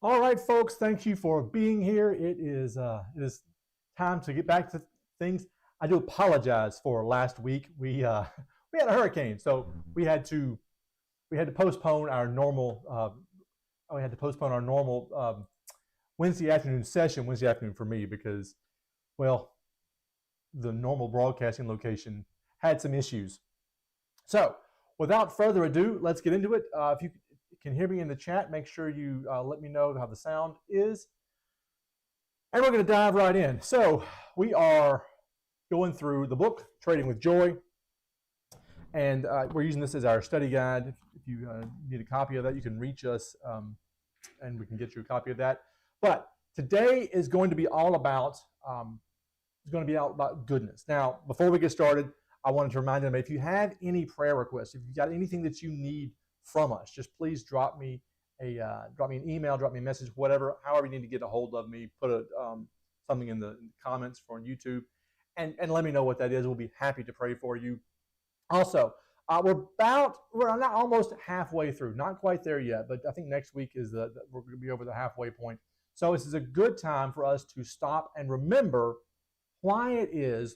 All right, folks, thank you for being here. It is time to get back to things. I do apologize for last week. We had a hurricane, so we had to postpone our normal Wednesday afternoon session. Wednesday afternoon for me because, well, the normal broadcasting location had some issues. So, without further ado, let's get into it. If you can hear me in the chat, make sure you let me know how the sound is. And we're going to dive right in. So, we are going through the book, Trading with Joy. And we're using this as our study guide. If you need a copy of that, you can reach us and we can get you a copy of that. But today is going to be all about goodness. Now, before we get started, I wanted to remind them, if you have any prayer requests, if you've got anything that you need from us, just please drop me an email, drop me a message, whatever, however you need to get a hold of me. Put something in the comments for on YouTube, and let me know what that is. We'll be happy to pray for you. Also, we're not almost halfway through, not quite there yet, but I think next week we're going to be over the halfway point. So this is a good time for us to stop and remember why it is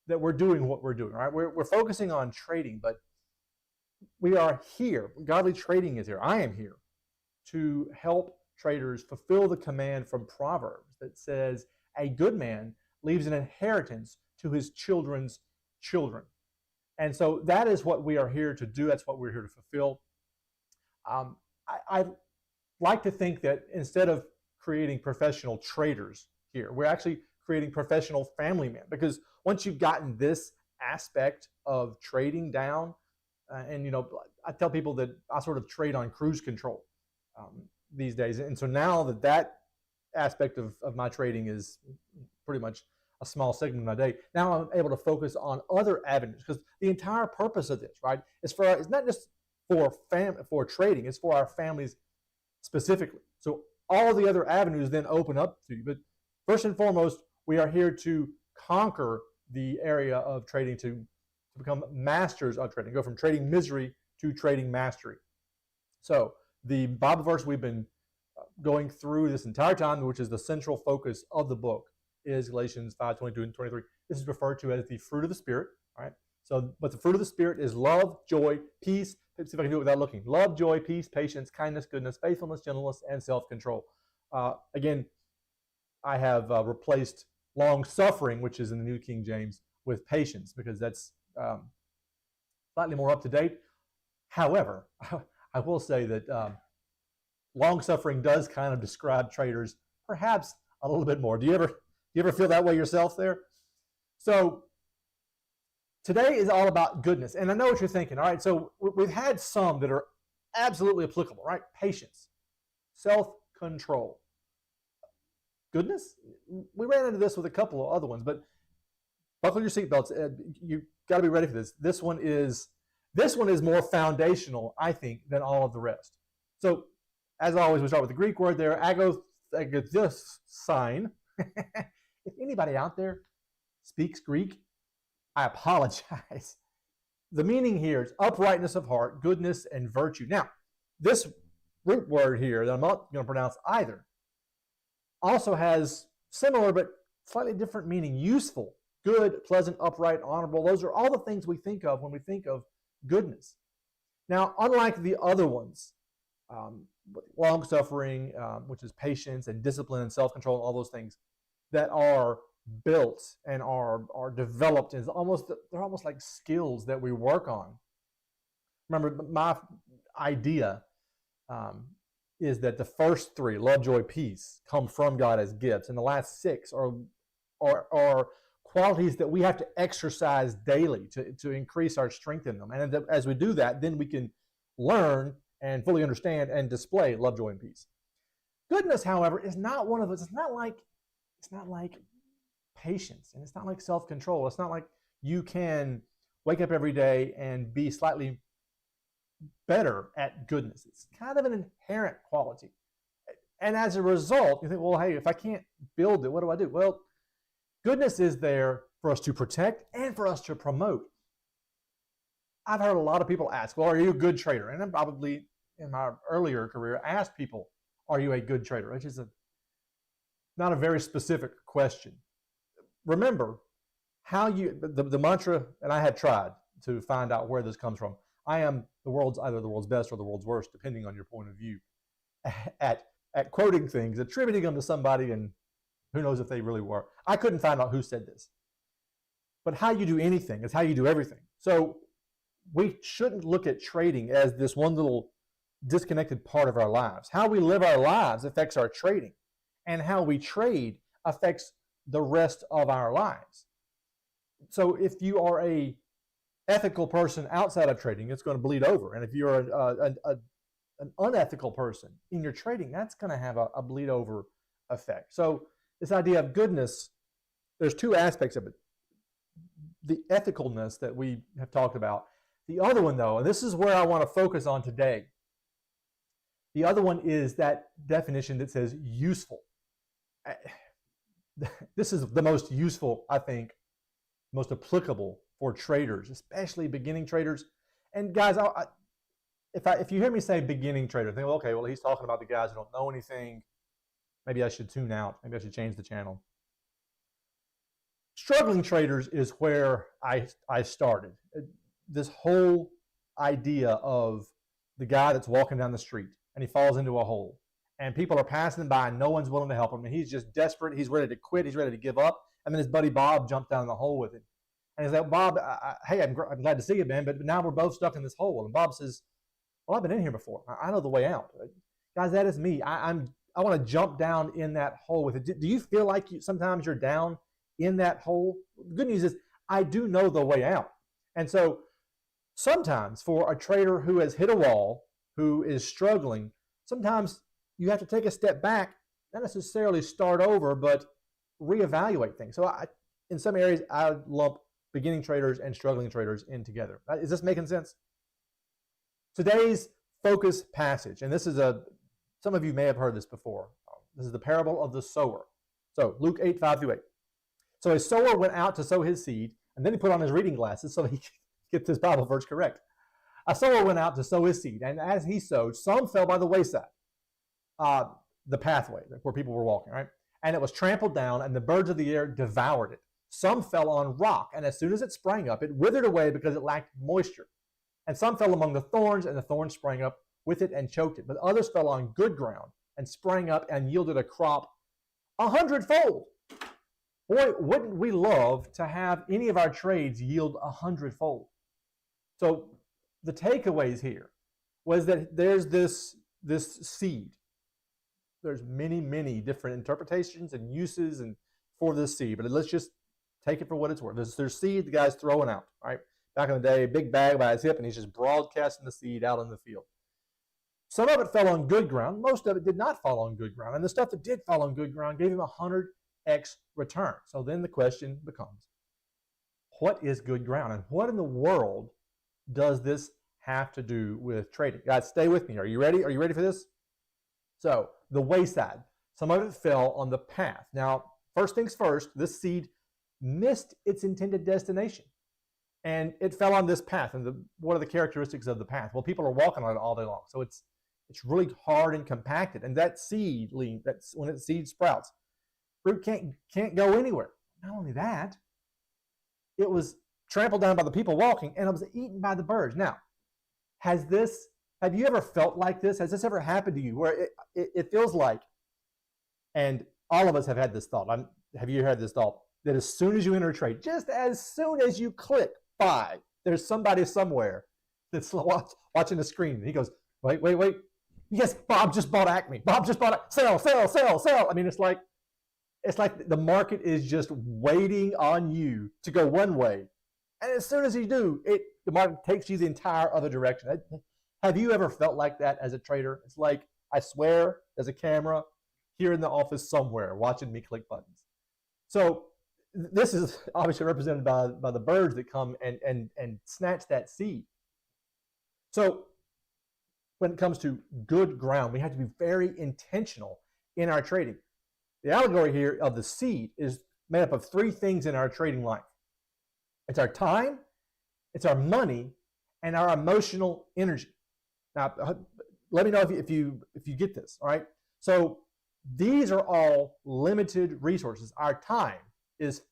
that we're doing what we're doing. Right? We're focusing on trading, but we are here. Godly trading is here. I am here to help traders fulfill the command from Proverbs that says, "A good man leaves an inheritance to his children's children." And so that is what we are here to do. That's what we're here to fulfill. I like to think that instead of creating professional traders here, we're actually creating professional family men, because once you've gotten this aspect of trading down, and I tell people that I sort of trade on cruise control these days, and so now that aspect of my trading is pretty much a small segment of my day. Now I'm able to focus on other avenues, because the entire purpose of this, right, it's not just for trading, it's for our families specifically. So all the other avenues then open up to you. But first and foremost, we are here to conquer the area of trading, to become masters of trading, go from trading misery to trading mastery. So the Bible verse we've been going through this entire time, which is the central focus of the book, is Galatians 5:22 and 23. This is referred to as the fruit of the Spirit. All right. So, but the fruit of the Spirit is love, joy, peace. Let's see if I can do it without looking. Love, joy, peace, patience, kindness, goodness, faithfulness, gentleness, and self-control. Again, I have replaced long suffering, which is in the New King James, with patience, because that's slightly more up to date. However, I will say that long suffering does kind of describe traders perhaps a little bit more. Do you ever feel that way yourself there? So today is all about goodness. And I know what you're thinking. All right, so we've had some that are absolutely applicable, right? Patience, self-control, goodness. We ran into this with a couple of other ones, but buckle your seatbelts. You got to be ready for this. This one is more foundational, I think, than all of the rest. So, as always, we start with the Greek word there, agos sign. If anybody out there speaks Greek, I apologize. The meaning here is uprightness of heart, goodness, and virtue. Now, this root word here that I'm not going to pronounce either also has similar but slightly different meaning. Useful, good, pleasant, upright, honorable. Those are all the things we think of when we think of goodness. Now, unlike the other ones, long-suffering, which is patience and discipline and self-control and all those things that are built and are developed, they're almost like skills that we work on. Remember, my idea is that the first three, love, joy, peace, come from God as gifts, and the last six are qualities that we have to exercise daily to increase our strength in them. And as we do that, then we can learn and fully understand and display love, joy, and peace. Goodness, however, is not one of those. It's not like patience, and it's not like self-control. It's not like you can wake up every day and be slightly better at goodness. It's kind of an inherent quality. And as a result, you think, well, hey, if I can't build it, what do I do? Well, goodness is there for us to protect and for us to promote. I've heard a lot of people ask, well, are you a good trader? And I probably, in my earlier career, asked people, are you a good trader? Which is not a very specific question. Remember how the mantra, and I had tried to find out where this comes from. I am either the world's best or the world's worst, depending on your point of view, at quoting things, attributing them to somebody, and who knows if they really were. I couldn't find out who said this. But how you do anything is how you do everything. So we shouldn't look at trading as this one little disconnected part of our lives. How we live our lives affects our trading, and how we trade affects the rest of our lives. So if you are a ethical person outside of trading, it's going to bleed over. And if you're an unethical person in your trading, that's going to have a bleed over effect. So this idea of goodness, there's two aspects of it. The ethicalness that we have talked about. The other one, though, and this is where I want to focus on today, the other one is that definition that says useful. This is the most useful, I think, most applicable for traders, especially beginning traders. And guys, if you hear me say beginning trader, think, well, okay, well, he's talking about the guys who don't know anything. Maybe I should tune out. Maybe I should change the channel. Struggling traders is where I started. This whole idea of the guy that's walking down the street and he falls into a hole, and people are passing by and no one's willing to help him, and he's just desperate. He's ready to quit. He's ready to give up. And then his buddy Bob jumped down the hole with him. And he's like, Bob, hey, I'm glad to see you, man, but now we're both stuck in this hole. And Bob says, well, I've been in here before. I know the way out. Guys, that is me. I want to jump down in that hole with it. Do you feel like sometimes you're down in that hole? The good news is I do know the way out. And so sometimes for a trader who has hit a wall, who is struggling, sometimes you have to take a step back, not necessarily start over, but reevaluate things. So in some areas, I lump beginning traders and struggling traders in together. Is this making sense? Today's focus passage, and this is some of you may have heard this before. This is the parable of the sower. So Luke 8:5-8. So a sower went out to sow his seed, and then he put on his reading glasses so he could get this Bible verse correct. A sower went out to sow his seed, and as he sowed, some fell by the wayside, the pathway where people were walking, right? And it was trampled down, and the birds of the air devoured it. Some fell on rock, and as soon as it sprang up, it withered away because it lacked moisture. And some fell among the thorns, and the thorns sprang up with it and choked it. But others fell on good ground and sprang up and yielded a crop 100-fold. Boy, wouldn't we love to have any of our trades yield 100-fold? So the takeaways here was that there's this seed. There's many, many different interpretations and uses for this seed, but let's just take it for what it's worth. There's seed the guy's throwing out, right? Back in the day, a big bag by his hip, and he's just broadcasting the seed out in the field. Some of it fell on good ground. Most of it did not fall on good ground. And the stuff that did fall on good ground gave him 100x return. So then the question becomes, what is good ground? And what in the world does this have to do with trading? Guys, stay with me. Are you ready? Are you ready for this? So the wayside. Some of it fell on the path. Now, first things first, this seed missed its intended destination. And it fell on this path. And what are the characteristics of the path? Well, people are walking on it all day long. So it's really hard and compacted. And that seedling, that's when the seed sprouts, fruit can't go anywhere. Not only that, it was trampled down by the people walking, and it was eaten by the birds. Now, have you ever felt like this? Has this ever happened to you where it feels like, and all of us have had this thought. Have you had this thought? That as soon as you enter a trade, just as soon as you click buy, there's somebody somewhere that's watching the screen. And he goes, wait. Yes, Bob just bought Acme. Bob just bought it. Sell. I mean, it's like the market is just waiting on you to go one way. And as soon as you do, the market takes you the entire other direction. Have you ever felt like that as a trader? It's like, I swear, there's a camera here in the office somewhere watching me click buttons. So this is obviously represented by the birds that come and snatch that seed. So when it comes to good ground, we have to be very intentional in our trading. The allegory here of the seed is made up of three things in our trading life. It's our time, it's our money, and our emotional energy. Now, let me know if you get this, all right? So these are all limited resources. Our time is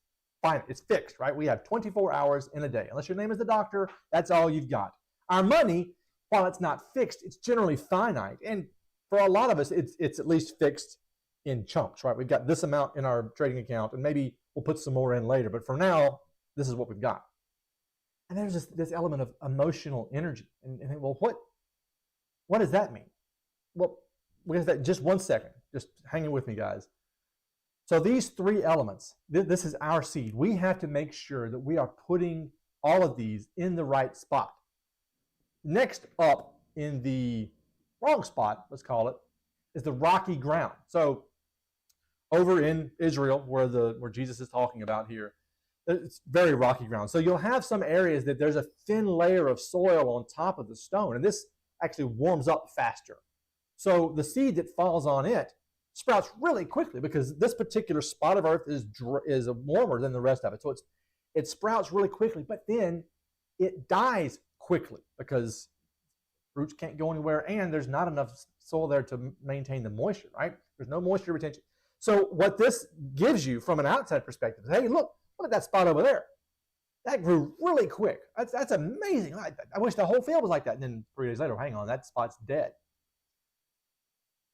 finite. It's fixed, right? We have 24 hours in a day. Unless your name is the doctor, that's all you've got. Our money, while it's not fixed, it's generally finite. And for a lot of us, it's at least fixed in chunks, right? We've got this amount in our trading account, and maybe we'll put some more in later. But for now, this is what we've got. And there's this element of emotional energy. And well, what does that mean? Well, we have that just 1 second. Just hang with me, guys. So these three elements, this is our seed. We have to make sure that we are putting all of these in the right spot. Next up in the wrong spot, let's call it, is the rocky ground. So over in Israel, where Jesus is talking about here, it's very rocky ground. So you'll have some areas that there's a thin layer of soil on top of the stone, and this actually warms up faster. So the seed that falls on it sprouts really quickly because this particular spot of earth is warmer than the rest of it. So it sprouts really quickly, but then it dies quickly because roots can't go anywhere and there's not enough soil there to maintain the moisture, right? There's no moisture retention. So what this gives you from an outside perspective is, hey, look at that spot over there. That grew really quick. That's amazing. I wish the whole field was like that. And then 3 days later, hang on, that spot's dead.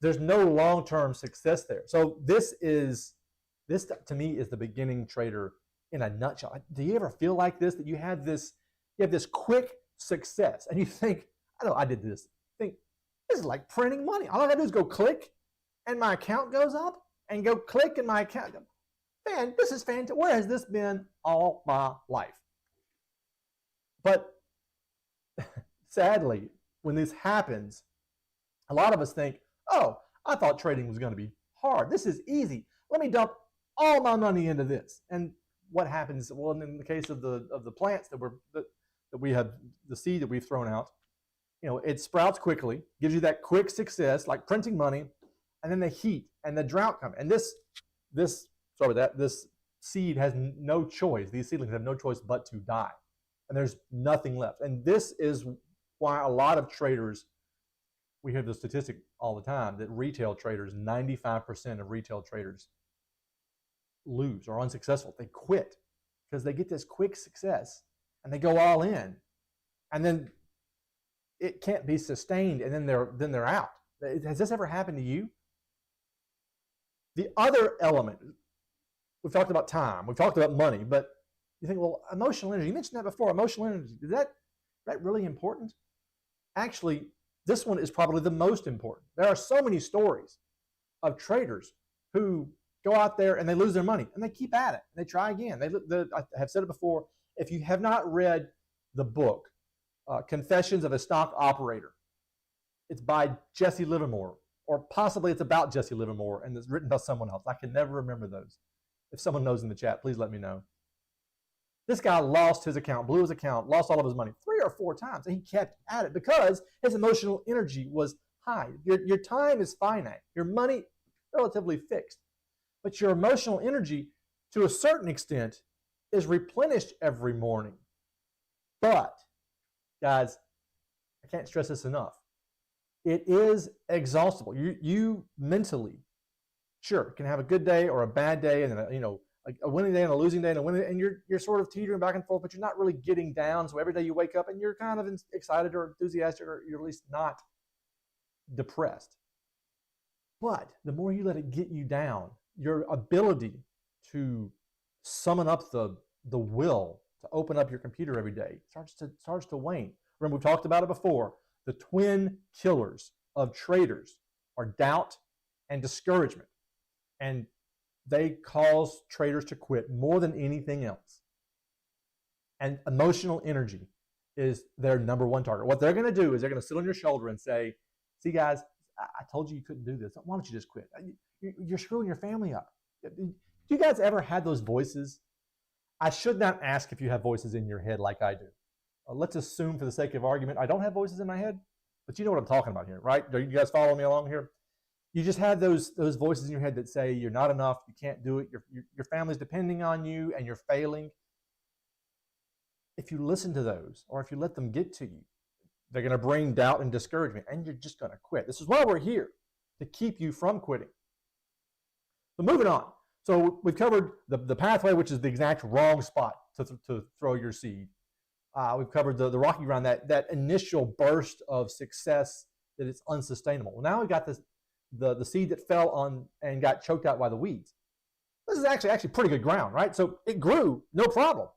There's no long-term success there. So this to me is the beginning trader in a nutshell. Do you ever feel like this, that you have this quick success and you think, I did this. Think, this is like printing money. All I gotta do is go click and my account goes up, and go click and my account. Man, this is fantastic. Where has this been all my life? But sadly, when this happens, a lot of us think, oh, I thought trading was going to be hard. This is easy. Let me dump all my money into this. And what happens? Well, in the case of the plants that we have, the seed that we've thrown out, it sprouts quickly, gives you that quick success, like printing money, and then the heat and the drought come. And this seed has no choice. These seedlings have no choice but to die, and there's nothing left. And this is why a lot of traders, we hear the statistic all the time that retail traders, 95% of retail traders lose or are unsuccessful. They quit because they get this quick success and they go all in, and then it can't be sustained, and then they're out. Has this ever happened to you? The other element, we've talked about time, we've talked about money, but you think, well, emotional energy, you mentioned that before, emotional energy, is that really important? Actually, this one is probably the most important. There are so many stories of traders who go out there and they lose their money and they keep at it and they try again. I have said it before, if you have not read the book, Confessions of a Stock Operator, it's by Jesse Livermore, or possibly it's about Jesse Livermore and it's written by someone else. I can never remember those. If someone knows in the chat, please let me know. This guy lost his account, blew his account, lost all of his money 3 or 4 times, and he kept at it because his emotional energy was high. Your time is finite. Your money, relatively fixed. But your emotional energy, to a certain extent, is replenished every morning. But, guys, I can't stress this enough. It is exhaustible. You mentally, sure, can have a good day or a bad day, and then a winning day and a losing day and a winning, and you're sort of teetering back and forth, but you're not really getting down. So every day you wake up and you're kind of excited or enthusiastic, or you're at least not depressed. But the more you let it get you down, your ability to summon up the will to open up your computer every day starts to wane. Remember, we've talked about it before. The twin killers of traders are doubt and discouragement. And they cause traders to quit more than anything else. And emotional energy is their number one target. What they're going to do is they're going to sit on your shoulder and say, see, guys, I told you couldn't do this. Why don't you just quit? You're screwing your family up. Do you guys ever had those voices? I should not ask if you have voices in your head like I do. Let's assume for the sake of argument, I don't have voices in my head, but you know what I'm talking about here, right? Are you guys following me along here? You just have those voices in your head that say you're not enough, you can't do it, your family's depending on you, and you're failing. If you listen to those, or if you let them get to you, they're going to bring doubt and discouragement, and you're just going to quit. This is why we're here. to keep you from quitting. But moving on. So we've covered the pathway, which is the exact wrong spot to throw your seed. We've covered the rocky ground, that initial burst of success that it's unsustainable. Well, now we've got the seed that fell on and got choked out by the weeds. This is actually pretty good ground, right? So it grew, no problem.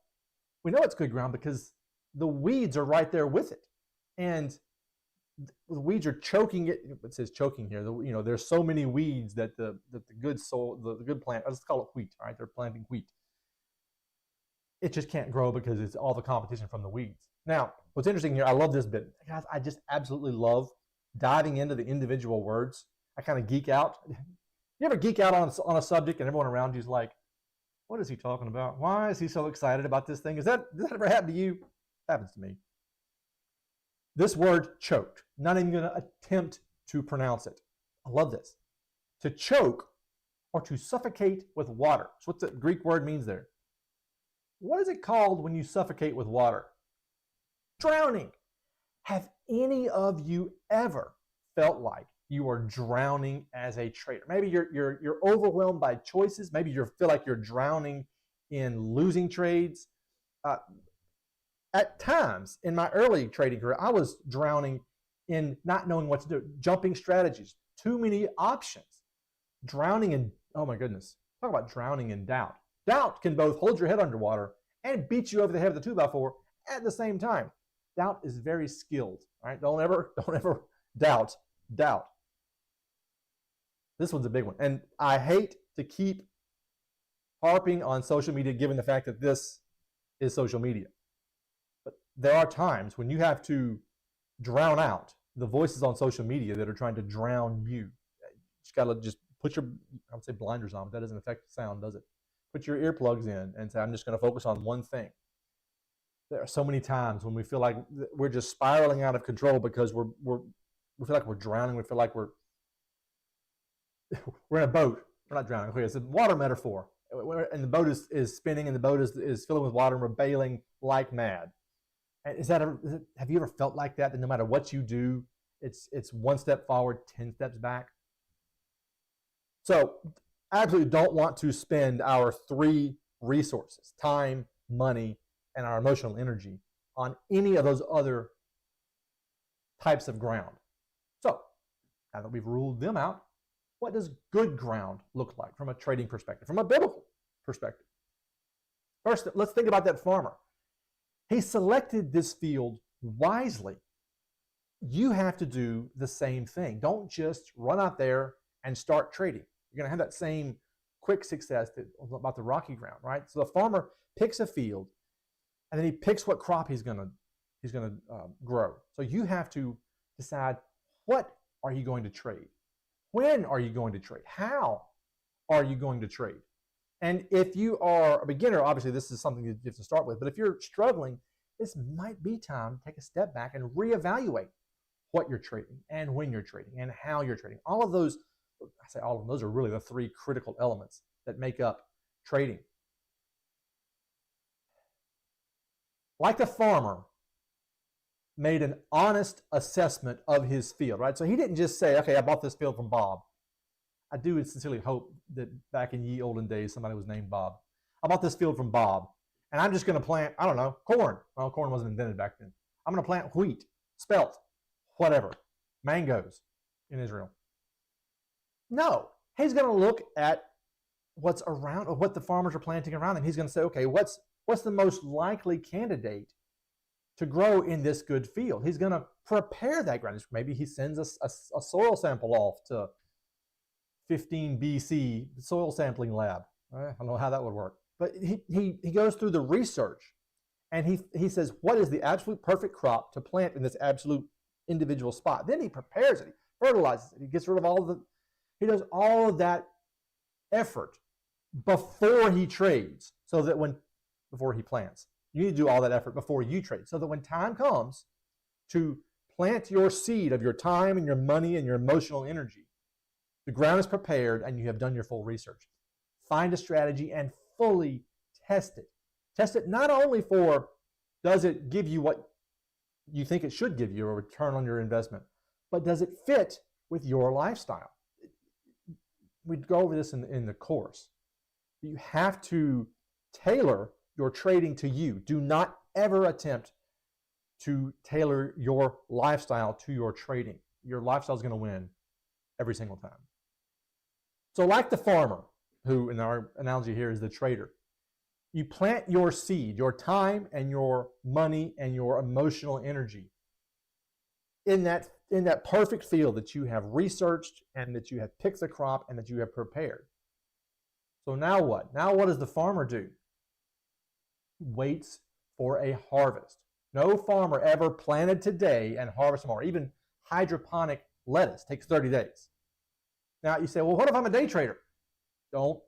We know it's good ground because the weeds are right there with it. And the weeds are choking it. It says choking here. There's so many weeds that the good soil, the good plant, let's call it wheat, all right? They're planting wheat. It just can't grow because it's all the competition from the weeds. Now, what's interesting here, I love this bit. Guys, I just absolutely love diving into the individual words. I kind of geek out. You ever geek out on a subject and everyone around you is like, what is he talking about? Why is he so excited about this thing? Does that ever happen to you? It happens to me. This word choked, not even going to attempt to pronounce it. I love this. To choke or to suffocate with water. That's what the Greek word means there. What is it called when you suffocate with water? Drowning. Have any of you ever felt like you are drowning as a trader? Maybe you're overwhelmed by choices. Maybe you feel like you're drowning in losing trades. At times in my early trading career, I was drowning in not knowing what to do, jumping strategies, too many options, drowning in, oh my goodness, talk about drowning in doubt. Doubt can both hold your head underwater and beat you over the head with a 2x4 at the same time. Doubt is very skilled, right? Don't ever doubt. This one's a big one. And I hate to keep harping on social media given the fact that this is social media. But there are times when you have to drown out the voices on social media that are trying to drown you. You just got to just put your, I would say blinders on, but that doesn't affect the sound, does it? Put your earplugs in and say, I'm just going to focus on one thing. There are so many times when we feel like we're just spiraling out of control because we feel like we're drowning. We feel like we're in a boat. We're not drowning. Okay, it's a water metaphor. And the boat is spinning and the boat is filling with water and we're bailing like mad. And have you ever felt like that no matter what you do, it's one step forward, 10 steps back? So I absolutely don't want to spend our three resources, time, money, and our emotional energy on any of those other types of ground. So now that we've ruled them out, what does good ground look like from a trading perspective, from a biblical perspective? First, let's think about that farmer. He selected this field wisely. You have to do the same thing. Don't just run out there and start trading. You're going to have that same quick success about the rocky ground, right? So the farmer picks a field, and then he picks what crop he's going to grow. So you have to decide, what are you going to trade? When are you going to trade? How are you going to trade? And if you are a beginner, obviously this is something you have to start with. But if you're struggling, this might be time to take a step back and reevaluate what you're trading and when you're trading and how you're trading. All of those, I say all of them, those are really the three critical elements that make up trading. Like the farmer made an honest assessment of his field, right? So he didn't just say, okay, I bought this field from Bob. I do sincerely hope that back in ye olden days, somebody was named Bob. I bought this field from Bob, and I'm just going to plant, I don't know, corn. Well, corn wasn't invented back then. I'm going to plant wheat, spelt, whatever, mangoes in Israel. No, he's going to look at what's around, or what the farmers are planting around him. He's going to say, okay, what's the most likely candidate to grow in this good field? He's going to prepare that ground. Maybe he sends a soil sample off to 15 BC soil sampling lab. I don't know how that would work. But he goes through the research, and he says, what is the absolute perfect crop to plant in this absolute individual spot? Then he prepares it, he fertilizes it, he gets rid of he does all of that effort before he trades, so that before he plants. You need to do all that effort before you trade, so that when time comes to plant your seed of your time and your money and your emotional energy, the ground is prepared and you have done your full research. Find a strategy and fully test it. Test it not only for, does it give you what you think it should give you, a return on your investment, but does it fit with your lifestyle? we go over this in the course. You have to tailor your trading to you. Do not ever attempt to tailor your lifestyle to your trading. Your lifestyle is going to win every single time. So like the farmer, who in our analogy here is the trader, you plant your seed, your time and your money and your emotional energy in that perfect field that you have researched and that you have picked the crop and that you have prepared. So now what? Now what does the farmer do? He waits for a harvest. No farmer ever planted today and harvest tomorrow. Even hydroponic lettuce takes 30 days. Now you say, well, what if I'm a day trader? Don't.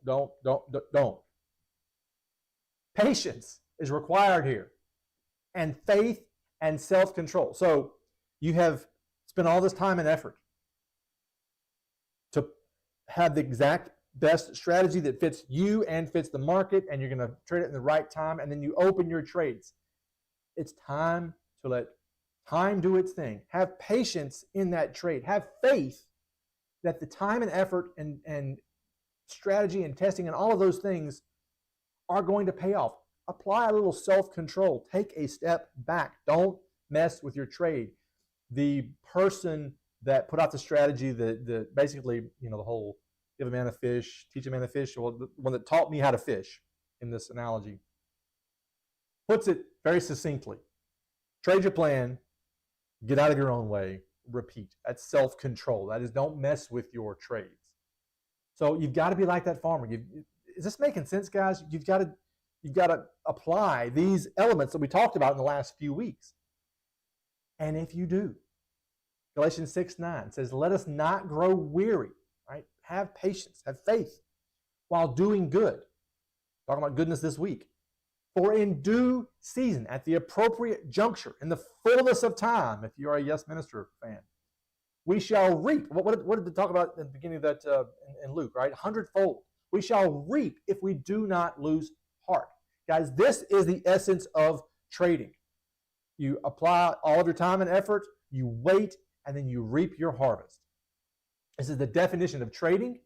Patience is required here, and faith and self-control. So you have spent all this time and effort to have the exact best strategy that fits you and fits the market, and you're going to trade it in the right time, and then you open your trades. It's time to let time do its thing. Have patience in that trade. Have faith that the time and effort and strategy and testing and all of those things are going to pay off. Apply a little self-control. Take a step back. Don't mess with your trade. The person that put out the strategy, the basically, the whole give a man a fish, teach a man to fish, well, the one that taught me how to fish in this analogy, puts it very succinctly. Trade your plan, get out of your own way, repeat. That's self-control. That is, don't mess with your trades. So you've got to be like that farmer. Is this making sense, guys? You've got to apply these elements that we talked about in the last few weeks. And if you do, Galatians 6:9 says, let us not grow weary, right? Have patience, have faith while doing good. Talking about goodness this week. For in due season, at the appropriate juncture, in the fullness of time, if you are a Yes Minister fan, we shall reap. What did they talk about at the beginning of that in Luke, right? 100-fold. We shall reap if we do not lose heart. Guys, this is the essence of trading. You apply all of your time and effort, you wait, and then you reap your harvest. This is the definition of trading.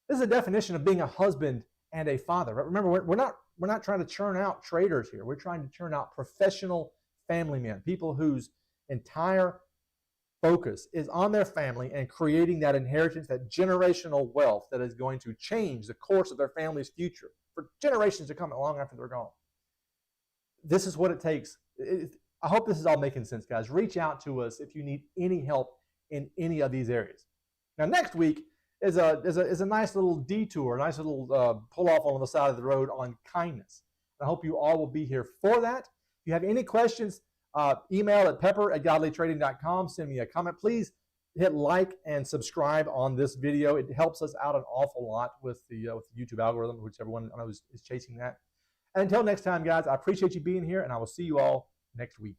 This is the definition of being a husband and a father. Remember, we're not trying to churn out traders here. We're trying to churn out professional family men, people whose entire focus is on their family and creating that inheritance, that generational wealth that is going to change the course of their family's future for generations to come long after they're gone. This is what it takes. I hope this is all making sense, guys. Reach out to us if you need any help in any of these areas. Now, next week is a nice little detour, a nice little pull off on the side of the road on kindness. I hope you all will be here for that. If you have any questions, email at pepper@godlytrading.com. Send me a comment. Please hit like and subscribe on this video. It helps us out an awful lot with the YouTube algorithm, which everyone I know is chasing that. And until next time, guys, I appreciate you being here, and I will see you all next week.